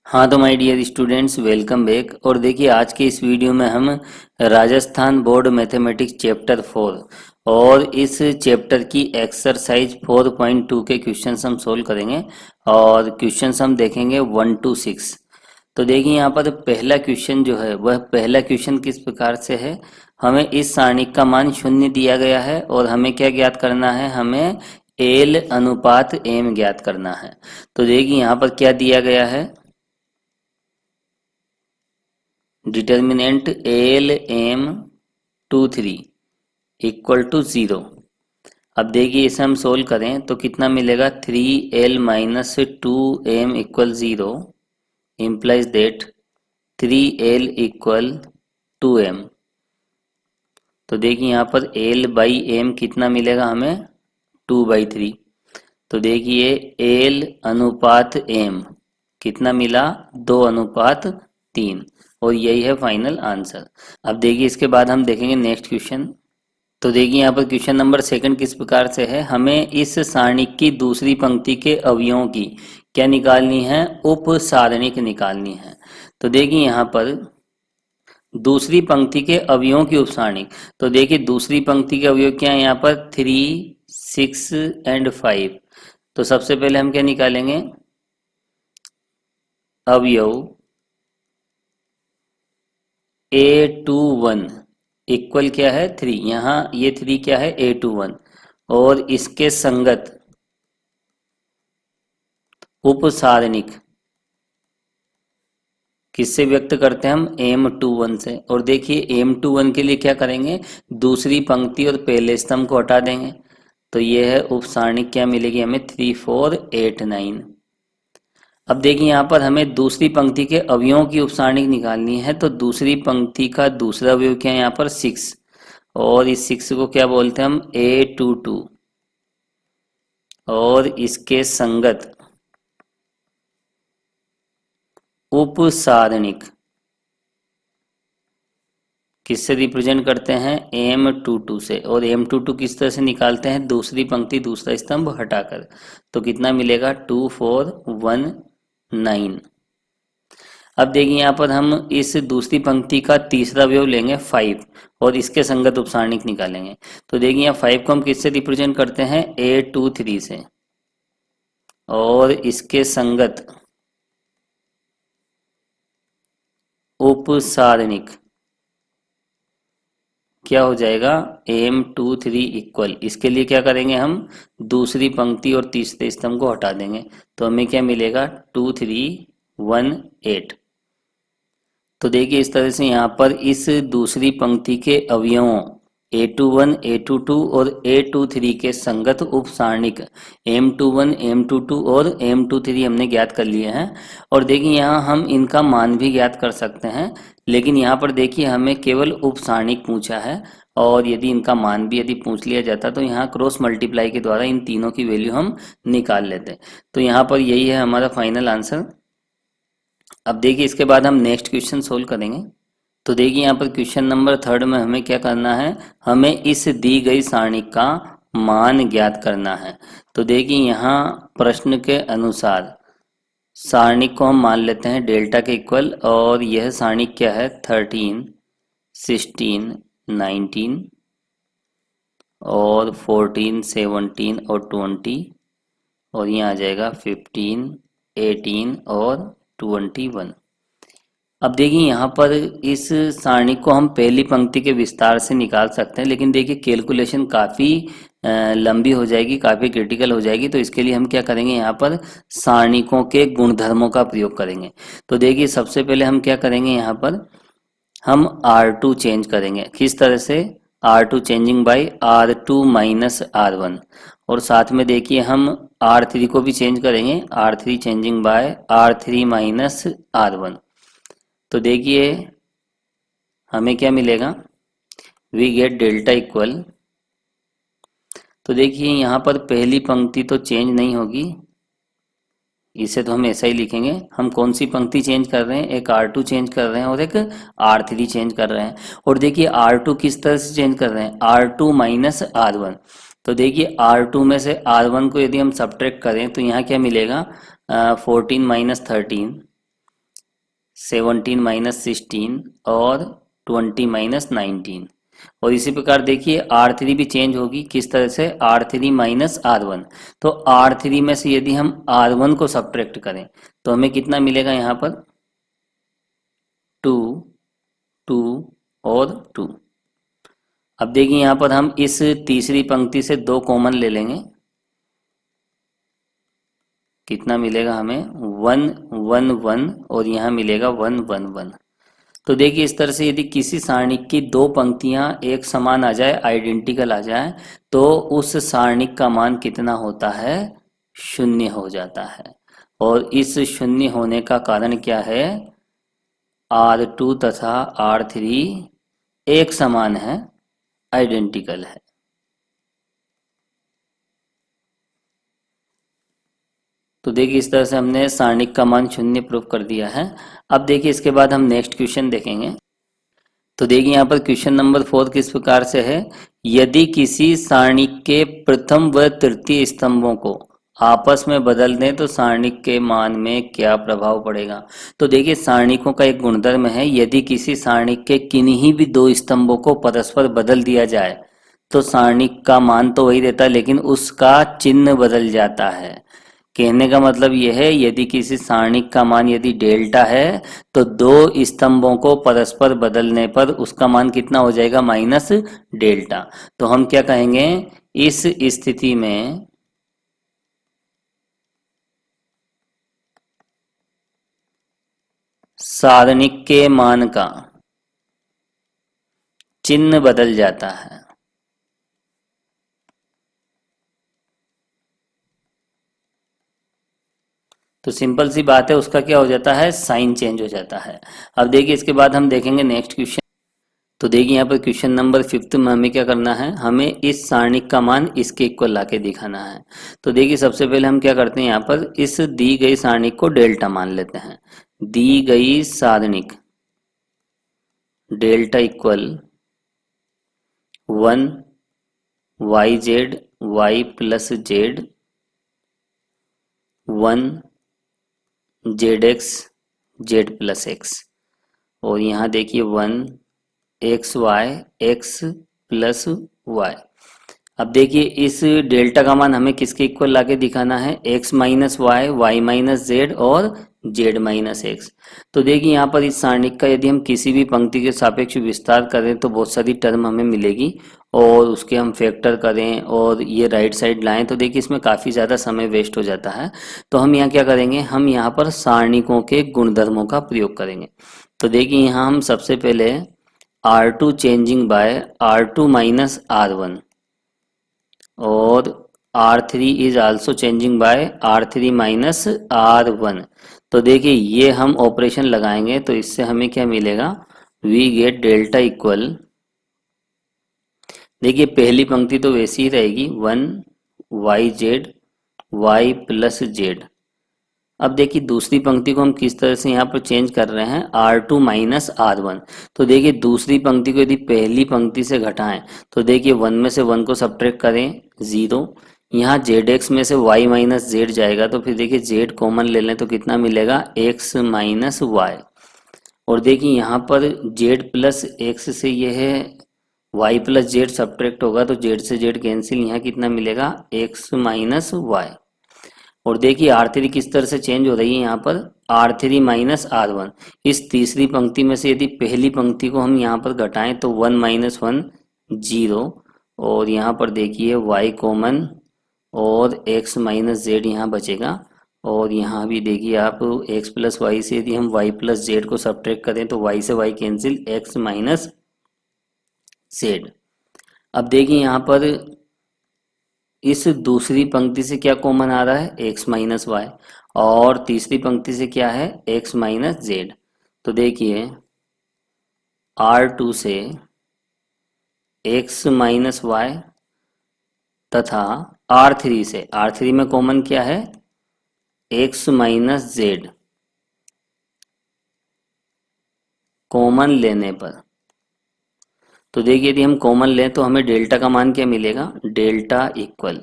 हाँ तो my dear students welcome back. और देखिए आज के इस वीडियो में हम राजस्थान बोर्ड मैथमेटिक्स चैप्टर 4 और इस चैप्टर की एक्सरसाइज 4.2 के क्वेश्चंस हम सोल्व करेंगे। और क्वेश्चंस हम देखेंगे 1 to 6। तो देखिए यहाँ पर पहला क्वेश्चन जो है वह पहला क्वेश्चन किस प्रकार से है। हमें इस सारणिक का मान शून्य दिया गया है और हमें क्या ज्ञात करना है, हमें एल अनुपात एम ज्ञात करना है। तो देखिए यहाँ पर क्या दिया गया है, determinant L M 2 3 equal to 0। अब देखिए इसे हम सोल्व करें तो कितना मिलेगा, 3l-2m equal 0 implies that 3l equal 2m। तो देखिए यहाँ पर l बाई m कितना मिलेगा हमें, 2/3। तो देखिए l अनुपात m कितना मिला, 2:3। और यही है फाइनल आंसर। अब देखिए इसके बाद हम देखेंगे नेक्स्ट क्वेश्चन। तो देखिए यहाँ पर क्वेश्चन नंबर सेकंड किस प्रकार से है, हमें इस सारणिक की दूसरी पंक्ति के अवयवों की क्या निकालनी है, उप सारणिक निकालनी है। तो देखिए यहाँ पर दूसरी पंक्ति के अवयवों की उप सारणिक। तो देखिए दूसरी पंक्ति के अवयव क्या है यहाँ पर, 3, 6 एंड 5। तो सबसे पहले हम क्या निकालेंगे, अवयव A21 इक्वल क्या है 3। यहाँ ये 3 क्या है, A21। और इसके संगत उपसारणिक किससे व्यक्त करते हैं हम, M21 से। और देखिए M21 के लिए क्या करेंगे, दूसरी पंक्ति और पहले स्तंभ को हटा देंगे। तो ये है उपसारणिक, क्या मिलेगी हमें, 3 4 8 9। अब देखिए यहाँ पर हमें दूसरी पंक्ति के अवयवों की उपसारणिक निकालनी है। तो दूसरी पंक्ति का दूसरा अवयव क्या है यहाँ पर, 6। और इस 6 को क्या बोलते हैं हम, A22। और इसके संगत उपसारणिक किससे रिप्रेजेंट करते हैं, M22 से। और M22 किस तरह से निकालते हैं, दूसरी पंक्ति दूसरा स्तंभ हटाकर। तो कितना मिलेगा, 2 4 1 9। अब देखिए यहाँ पर हम इस दूसरी पंक्ति का तीसरा अवयव लेंगे 5 और इसके संगत उपसारणिक निकालेंगे। तो देखिए यहाँ 5 को हम किससे रिप्रेजेंट करते हैं, A23 से। और इसके संगत उपसारणिक क्या हो जाएगा, M23 इक्वल, इसके लिए क्या करेंगे हम, दूसरी पंक्ति और तीसरे स्तंभ को हटा देंगे। तो हमें क्या मिलेगा, 2 3 1 8। तो देखिए इस तरह से यहाँ पर इस दूसरी पंक्ति के अवयवों A21 A22 और A23 के संगत उपसारणिक M21 M22 और M23 हमने ज्ञात कर लिए हैं। और देखिए यहाँ हम इनका मान भी ज्ञात कर सकते हैं, लेकिन यहाँ पर देखिए हमें केवल उपसारणिक पूछा है। और यदि इनका मान भी यदि पूछ लिया जाता तो यहाँ क्रॉस मल्टीप्लाई के द्वारा इन तीनों की वैल्यू हम निकाल लेते। तो यहाँ पर यही है हमारा फाइनल आंसर। अब देखिए इसके बाद हम नेक्स्ट क्वेश्चन सोल्व करेंगे। तो देखिए यहाँ पर क्वेश्चन नंबर थर्ड में हमें क्या करना है, हमें इस दी गई सारणी का मान ज्ञात करना है। तो देखिए यहाँ प्रश्न के अनुसार सारणी को हम मान लेते हैं डेल्टा के इक्वल। और यह सारणी क्या है, 13 16 19 और 14 17 और 20। और यहाँ आ जाएगा 15 18 और 21। अब देखिए यहाँ पर इस सारणी को हम पहली पंक्ति के विस्तार से निकाल सकते हैं, लेकिन देखिए कैलकुलेशन काफ़ी लंबी हो जाएगी, काफ़ी क्रिटिकल हो जाएगी। तो इसके लिए हम क्या करेंगे, यहाँ पर सारणिकों के गुणधर्मों का प्रयोग करेंगे। तो देखिए सबसे पहले हम क्या करेंगे, यहाँ पर हम R2 चेंज करेंगे। किस तरह से, R2 changing bye R2 minus R1। और साथ में देखिए हम R3 को भी चेंज करेंगे, R3 changing by R3 minus R1। तो देखिए हमें क्या मिलेगा, वी गेट डेल्टा इक्वल। तो देखिए यहाँ पर पहली पंक्ति तो चेंज नहीं होगी, इसे तो हम ऐसा ही लिखेंगे। हम कौन सी पंक्ति चेंज कर रहे हैं, एक R2 चेंज कर रहे हैं और एक R3 चेंज कर रहे हैं। और देखिए R2 किस तरह से चेंज कर रहे हैं, R2 माइनस R1। तो देखिए R2 में से R1 को यदि हम सब्ट्रैक्ट करें तो यहाँ क्या मिलेगा, 14 माइनस 13 17 माइनस 16 और 20 माइनस 19। और इसी प्रकार देखिए R3 भी चेंज होगी, किस तरह से, R3 माइनस R1। तो R3 में से यदि हम R1 को सब्ट्रैक्ट करें तो हमें कितना मिलेगा यहाँ पर, 2, 2 और 2। अब देखिए यहाँ पर हम इस तीसरी पंक्ति से 2 कॉमन ले लेंगे, कितना मिलेगा हमें, 1 1 1 और यहाँ मिलेगा 1 1 1। तो देखिए इस तरह से यदि किसी सारणिक की 2 पंक्तियां एक समान आ जाए, आइडेंटिकल आ जाए, तो उस सारणिक का मान कितना होता है, 0 हो जाता है। और इस 0 होने का कारण क्या है, R2 तथा R3 एक समान है, आइडेंटिकल है। तो देखिए इस तरह से हमने सारणिक का मान 0 प्रूव कर दिया है। अब देखिए इसके बाद हम नेक्स्ट क्वेश्चन देखेंगे। तो देखिए यहाँ पर क्वेश्चन नंबर 4 किस प्रकार से है, यदि किसी सारणिक के प्रथम व तृतीय स्तंभों को आपस में बदल दें तो सारणिक के मान में क्या प्रभाव पड़ेगा। तो देखिए सारणिकों का एक गुणधर्म है, यदि किसी सारणिक के किन्हीं भी 2 स्तंभों को परस्पर बदल दिया जाए तो सारणिक का मान तो वही रहता है लेकिन उसका चिन्ह बदल जाता है। कहने का मतलब यह है, यदि किसी सारणिक का मान यदि डेल्टा है तो 2 स्तंभों को परस्पर बदलने पर उसका मान कितना हो जाएगा, माइनस डेल्टा। तो हम क्या कहेंगे, इस स्थिति में सारणिक के मान का चिन्ह बदल जाता है। तो सिंपल सी बात है, उसका क्या हो जाता है, साइन चेंज हो जाता है। अब देखिए इसके बाद हम देखेंगे नेक्स्ट क्वेश्चन। तो देखिए यहाँ पर क्वेश्चन नंबर 5 में हमें क्या करना है, हमें इस सारणिक का मान इसके इक्वल लाके दिखाना है। तो देखिए सबसे पहले हम क्या करते हैं, यहाँ पर इस दी गई सारणिक को डेल्टा मान लेते हैं। दी गई सारणिक delta equal 1 Y Z Y plus Z, 1 Z X Z plus X, और यहाँ देखिए 1 X Y X plus Y. अब देखिए इस डेल्टा का मान हमें किसके इक्वल लाके दिखाना है, x minus Y, Y minus Z और z माइनस एक्स। तो देखिए यहाँ पर इस सारणिक का यदि हम किसी भी पंक्ति के सापेक्ष विस्तार करें तो बहुत सारी टर्म हमें मिलेगी और उसके हम फैक्टर करें और ये राइट साइड लाएं तो देखिए इसमें काफ़ी ज़्यादा समय वेस्ट हो जाता है। तो हम यहाँ क्या करेंगे, हम यहाँ पर सारणिकों के गुणधर्मों का प्रयोग करेंगे। तो देखिए यहाँ हम सबसे पहले R2 changing bye R2 minus R1 और R3 is also changing by R3 minus R1। तो देखिए ये हम ऑपरेशन लगाएंगे तो इससे हमें क्या मिलेगा, वी गेट डेल्टा इक्वल, देखिए पहली पंक्ति तो वैसी ही रहेगी, 1 Y Z Y plus z. अब देखिए दूसरी पंक्ति को हम किस तरह से यहाँ पर चेंज कर रहे हैं, R2 माइनस R1। तो देखिए दूसरी पंक्ति को यदि पहली पंक्ति से घटाएं तो देखिए 1 में से 1 को सब्ट्रैक्ट करें 0, यहाँ जेड एक्स में से y माइनस जेड जाएगा तो फिर देखिए z कॉमन ले लें तो कितना मिलेगा, x माइनस वाई। और देखिए यहाँ पर z प्लस एक्स से यह है y प्लस जेड सब्ट्रैक्ट होगा तो z से z कैंसिल, यहाँ कितना मिलेगा, x माइनस वाई। और देखिए R3 किस तरह से चेंज हो रही है, यहाँ पर R3 माइनस R1। इस तीसरी पंक्ति में से यदि पहली पंक्ति को हम यहाँ पर घटाएं तो 1 माइनस 1 0, और यहाँ पर देखिए y कॉमन और x माइनस जेड यहाँ बचेगा। और यहाँ भी देखिए आप x प्लस वाई से यदि हम y प्लस जेड को सब्ट्रैक्ट करें तो y से y cancel, x minus Z. अब देखिए यहाँ पर इस दूसरी पंक्ति से क्या कॉमन आ रहा है, x माइनस वाई, और तीसरी पंक्ति से क्या है, x माइनस जेड। तो देखिए R2 से x माइनस वाई तथा R3 से, R3 में कॉमन क्या है, x माइनस जेड, कॉमन लेने पर तो देखिए यदि हम कॉमन लें तो हमें डेल्टा का मान क्या मिलेगा, डेल्टा इक्वल,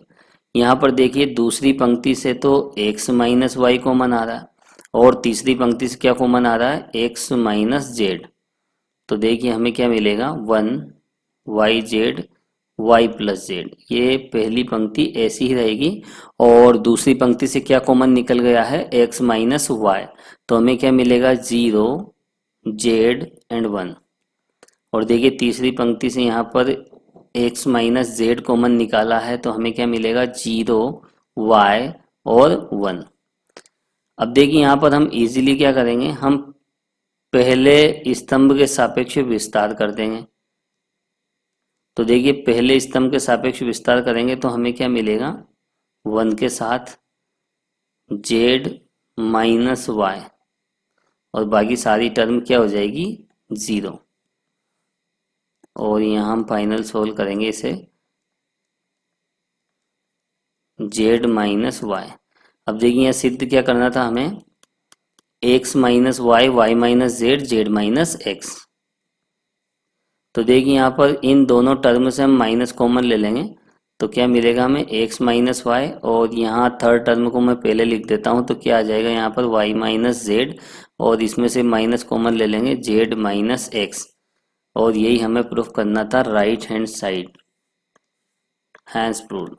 यहाँ पर देखिए दूसरी पंक्ति से तो x माइनस वाई कॉमन आ रहा है और तीसरी पंक्ति से क्या कॉमन आ रहा है, x माइनस जेड। तो देखिए हमें क्या मिलेगा, 1 Y Z Y plus z. ये पहली पंक्ति ऐसी ही रहेगी। और दूसरी पंक्ति से क्या कॉमन निकल गया है, x माइनस वाई। तो हमें क्या मिलेगा, 0 जेड एंड 1। और देखिए तीसरी पंक्ति से यहाँ पर x माइनस जेड कॉमन निकाला है, तो हमें क्या मिलेगा, 0 वाई और 1। अब देखिए यहाँ पर हम इजीली क्या करेंगे, हम पहले स्तंभ के सापेक्ष विस्तार कर देंगे। तो देखिए पहले स्तंभ के सापेक्ष विस्तार करेंगे तो हमें क्या मिलेगा, 1 के साथ जेड माइनस वाई, और बाकी सारी टर्म क्या हो जाएगी, 0। और यहाँ हम फाइनल सोल्व करेंगे इसे, जेड माइनस वाई। अब देखिए यहाँ सिद्ध क्या करना था हमें, x minus Y, Y minus z, z minus x. तो देखिए यहाँ पर इन दोनों टर्म से हम माइनस कॉमन ले लेंगे, तो क्या मिलेगा हमें, एक्स माइनस वाई। और यहाँ थर्ड टर्म को मैं पहले लिख देता हूँ, तो क्या आ जाएगा यहाँ पर, वाई माइनस जेड, और इसमें से माइनस कॉमन ले लेंगे, जेड माइनस एक्स। और यही हमें प्रूफ करना था right hand side, hence proved.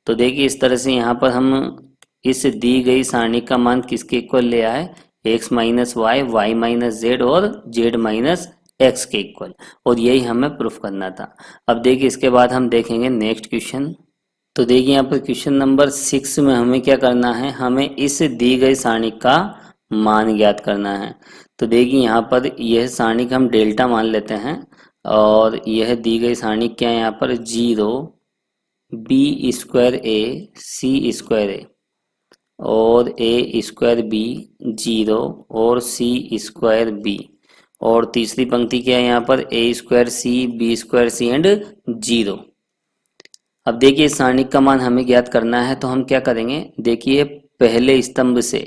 तो देखिए इस तरह से यहाँ पर हम इस दी गई सारणी का मान किसके इक्वल ले आए, x minus Y, Y minus Z और जेड माइनस एक्स के इक्वल। और यही हमें प्रूफ करना था। अब देखिए इसके बाद हम देखेंगे नेक्स्ट क्वेश्चन। तो देखिए यहाँ पर क्वेश्चन नंबर 6 में हमें क्या करना है, हमें इस दी गई सारणी का मान ज्ञात करना है। तो देखिए यहाँ पर यह सारणी का हम डेल्टा मान लेते हैं, और यह दी गई सारणी क्या है यहाँ पर, 0 बी स्क्वायर ए सी स्क्वायर ए, और ए स्क्वायर बी 0 और सी स्क्वायर बी। और तीसरी पंक्ति क्या है यहाँ पर, A square C, B square C and 0। अब देखिए इस सारणी का मान हमें ज्ञात करना है, तो हम क्या करेंगे, देखिए पहले स्तंभ से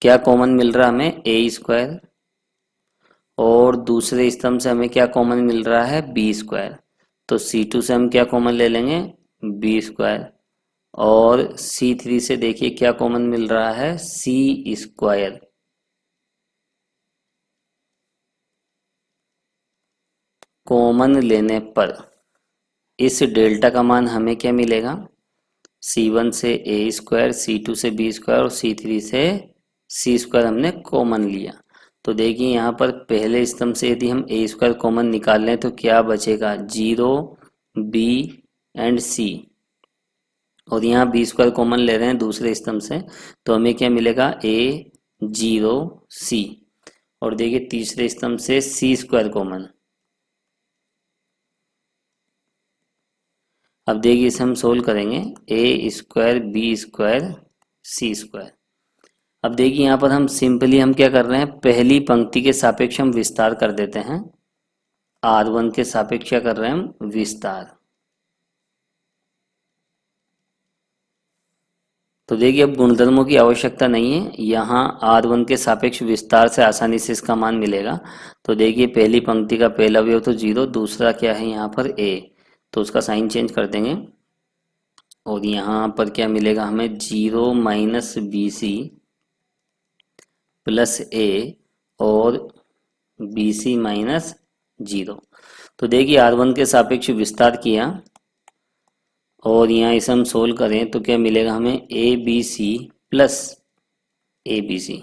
क्या कॉमन मिल रहा है हमें, ए स्क्वायर, और दूसरे स्तंभ से हमें क्या कॉमन मिल रहा है, बी स्क्वायर। तो C2 से हम क्या कॉमन ले लेंगे, बी स्क्वायर। और C3 से देखिए क्या कॉमन मिल रहा है, सी स्क्वायर। कॉमन लेने पर इस डेल्टा का मान हमें क्या मिलेगा, C1 से ए स्क्वायर, C2 से बी स्क्वायर और C3 से सी स्क्वायर हमने कॉमन लिया। तो देखिए यहाँ पर पहले स्तंभ से यदि हम ए स्क्वायर कॉमन निकाल लें तो क्या बचेगा, 0 बी एंड सी। और यहाँ बी स्क्वायर कॉमन ले रहे हैं दूसरे स्तंभ से, तो हमें क्या मिलेगा, ए 0 सी। और देखिए तीसरे स्तंभ से सी स्क्वायर कॉमन। अब देखिए इसे हम सोल्व करेंगे, ए square b square c square. अब देखिए यहाँ पर हम सिंपली हम क्या कर रहे हैं, पहली पंक्ति के सापेक्ष हम विस्तार कर देते हैं, R1 के सापेक्ष क्या कर रहे हैं हम, विस्तार। तो देखिए अब गुणधर्मों की आवश्यकता नहीं है, यहाँ R1 के सापेक्ष विस्तार से आसानी से इसका मान मिलेगा। तो देखिए पहली पंक्ति का पहला अवयव तो 0, दूसरा क्या है यहाँ पर a, तो उसका साइन चेंज कर देंगे। और यहाँ पर क्या मिलेगा हमें, 0 माइनस बी सी प्लस ए और बी सी माइनस 0। तो देखिए R1 के सापेक्ष विस्तार किया, और यहाँ इसे हम सोल्व करें तो क्या मिलेगा हमें, a b c plus a b c.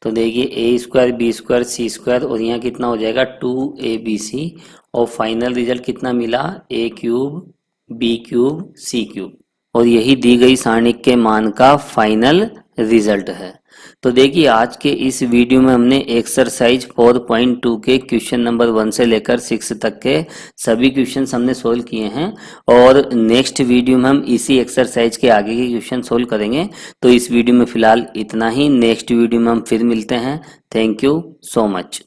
तो देखिए a square b square c square, और यहाँ कितना हो जाएगा, 2abc। और फाइनल रिजल्ट कितना मिला, ए cube B cube C cube. और यही दी गई सारणी के मान का फाइनल रिजल्ट है। तो देखिए आज के इस वीडियो में हमने एक्सरसाइज 4.2 के क्वेश्चन नंबर 1 से लेकर 6 तक के सभी क्वेश्चंस हमने सोल्व किए हैं, और नेक्स्ट वीडियो में हम इसी एक्सरसाइज के आगे के क्वेश्चन सोल्व करेंगे। तो इस वीडियो में फिलहाल इतना ही, नेक्स्ट वीडियो में हम फिर मिलते हैं। Thank you so much.